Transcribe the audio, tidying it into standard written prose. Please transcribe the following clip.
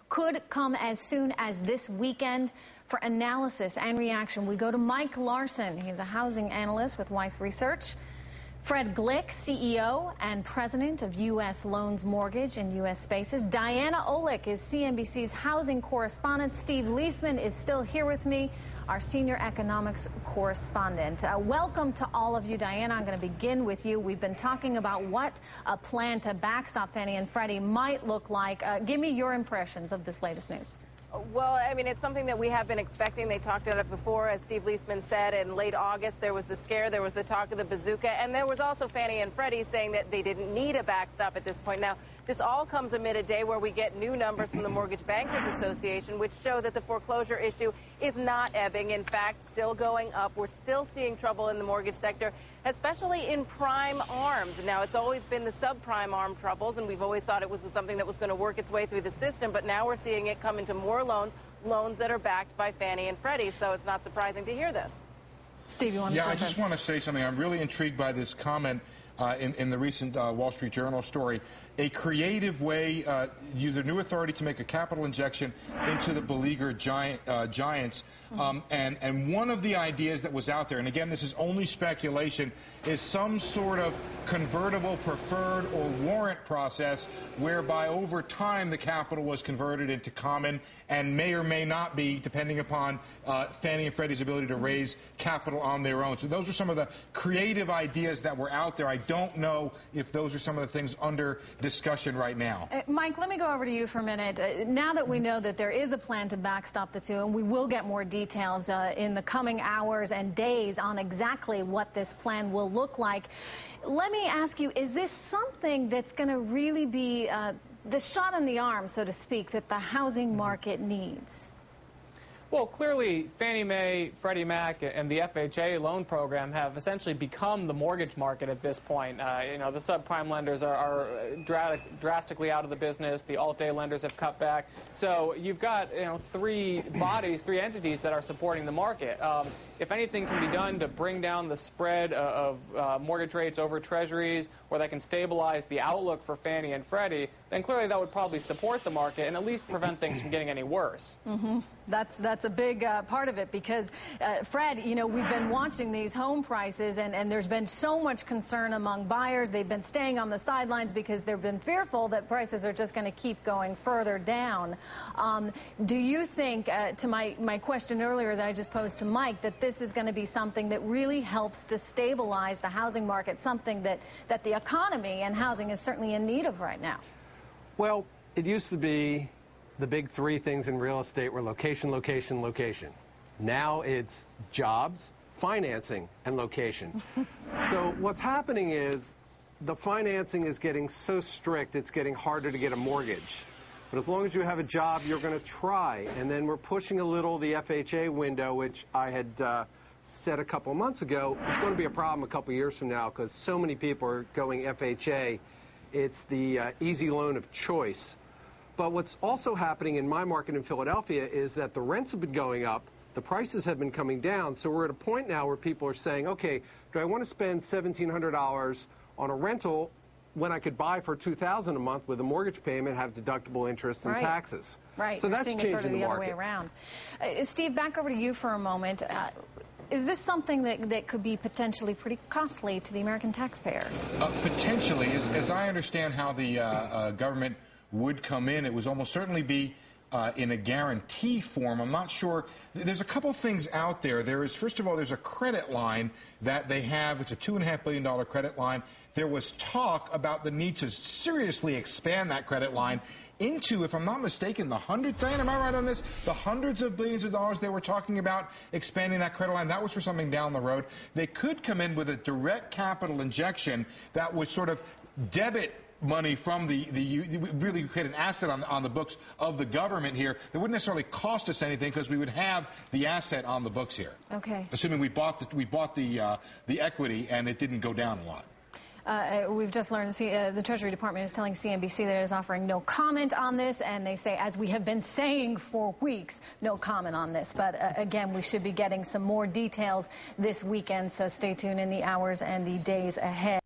could come as soon as this weekend. For analysis and reaction, we go to Mike Larson. He's a housing analyst with Weiss Research. Fred Glick, CEO and president of U.S. Loans Mortgage and U.S. Spaces. Diana Olick is CNBC's housing correspondent. Steve Leisman is still here with me, our senior economics correspondent. Welcome to all of you. Diana, I'm going to begin with you. We've been talking about what a plan to backstop Fannie and Freddie might look like. Give me your impressions of this latest news. Well, I mean, it's something that we have been expecting. They talked about it before. As Steve Leisman said, in late August, there was the scare, there was the talk of the bazooka, and there was also Fannie and Freddie saying that they didn't need a backstop at this point. Now, this all comes amid a day where we get new numbers from the Mortgage Bankers Association, which show that the foreclosure issue is not ebbing. In fact, still going up. We're still seeing trouble in the mortgage sector, especially in prime arms. Now, it's always been the subprime arm troubles, and we've always thought it was something that was going to work its way through the system, but now we're seeing it come into more loans that are backed by Fannie and Freddie, so it's not surprising to hear this. Steve, you want to I just want to say something. I'm really intrigued by this comment in the recent Wall Street Journal story. A creative way, use a new authority to make a capital injection into the beleaguered giants. And one of the ideas that was out there, and again, this is only speculation, is some sort of convertible preferred or warrant process whereby over time the capital was converted into common and may or may not be, depending upon Fannie and Freddie's ability to raise capital on their own. So those are some of the creative ideas that were out there. I don't know if those are some of the things under discussion right now. Mike, let me go over to you for a minute. Now that we know that there is a plan to backstop the two, and we will get more details in the coming hours and days on exactly what this plan will look like, let me ask you, is this something that's going to really be the shot in the arm, so to speak, that the housing market needs? Well, clearly, Fannie Mae, Freddie Mac, and the FHA loan program have essentially become the mortgage market at this point. You know, the subprime lenders are drastically out of the business. The Alt-A lenders have cut back. So you've got, three entities that are supporting the market. If anything can be done to bring down the spread of mortgage rates over treasuries, or that can stabilize the outlook for Fannie and Freddie, then clearly that would probably support the market and at least prevent things from getting any worse. Mm-hmm. That's a big part of it, because, Fred, we've been watching these home prices, and there's been so much concern among buyers. They've been staying on the sidelines because they've been fearful that prices are just going to keep going further down. Do you think, to my question earlier that I just posed to Mike, that this is going to be something that really helps to stabilize the housing market, something that the economy and housing is certainly in need of right now? Well, it used to be the big three things in real estate were location, location, location. Now it's jobs, financing, and location. So what's happening is the financing is getting so strict, it's getting harder to get a mortgage. But as long as you have a job, you're going to try. And then we're pushing a little the FHA window, which I had said a couple of months ago. It's going to be a problem a couple of years from now because so many people are going FHA. It's the easy loan of choice. But what's also happening in my market in Philadelphia is that the rents have been going up, the prices have been coming down, so we're at a point now where people are saying, okay, do I want to spend $1,700 on a rental when I could buy for $2,000 a month with a mortgage payment, have deductible interest and taxes? Right. So We're that's seeing changing it sort of the other way around. Steve, back over to you for a moment. Is this something that could be potentially pretty costly to the American taxpayer? Potentially. As I understand how the government would come in, it would almost certainly be in a guarantee form. I'm not sure. There's a couple things out there. First of all, there's a credit line that they have. It's a $2.5 billion credit line. There was talk about the need to seriously expand that credit line into, if I'm not mistaken, the hundreds, Diane, am I right on this? The hundreds of billions of dollars they were talking about expanding that credit line. That was for something down the road. They could come in with a direct capital injection that would sort of debit money from really create an asset on the books of the government here that wouldn't necessarily cost us anything because we would have the asset on the books here. Okay. Assuming we bought the equity and it didn't go down a lot. We've just learned the Treasury Department is telling CNBC that it is offering no comment on this, and they say, as we have been saying for weeks, no comment on this. But again, we should be getting some more details this weekend, so stay tuned in the hours and the days ahead.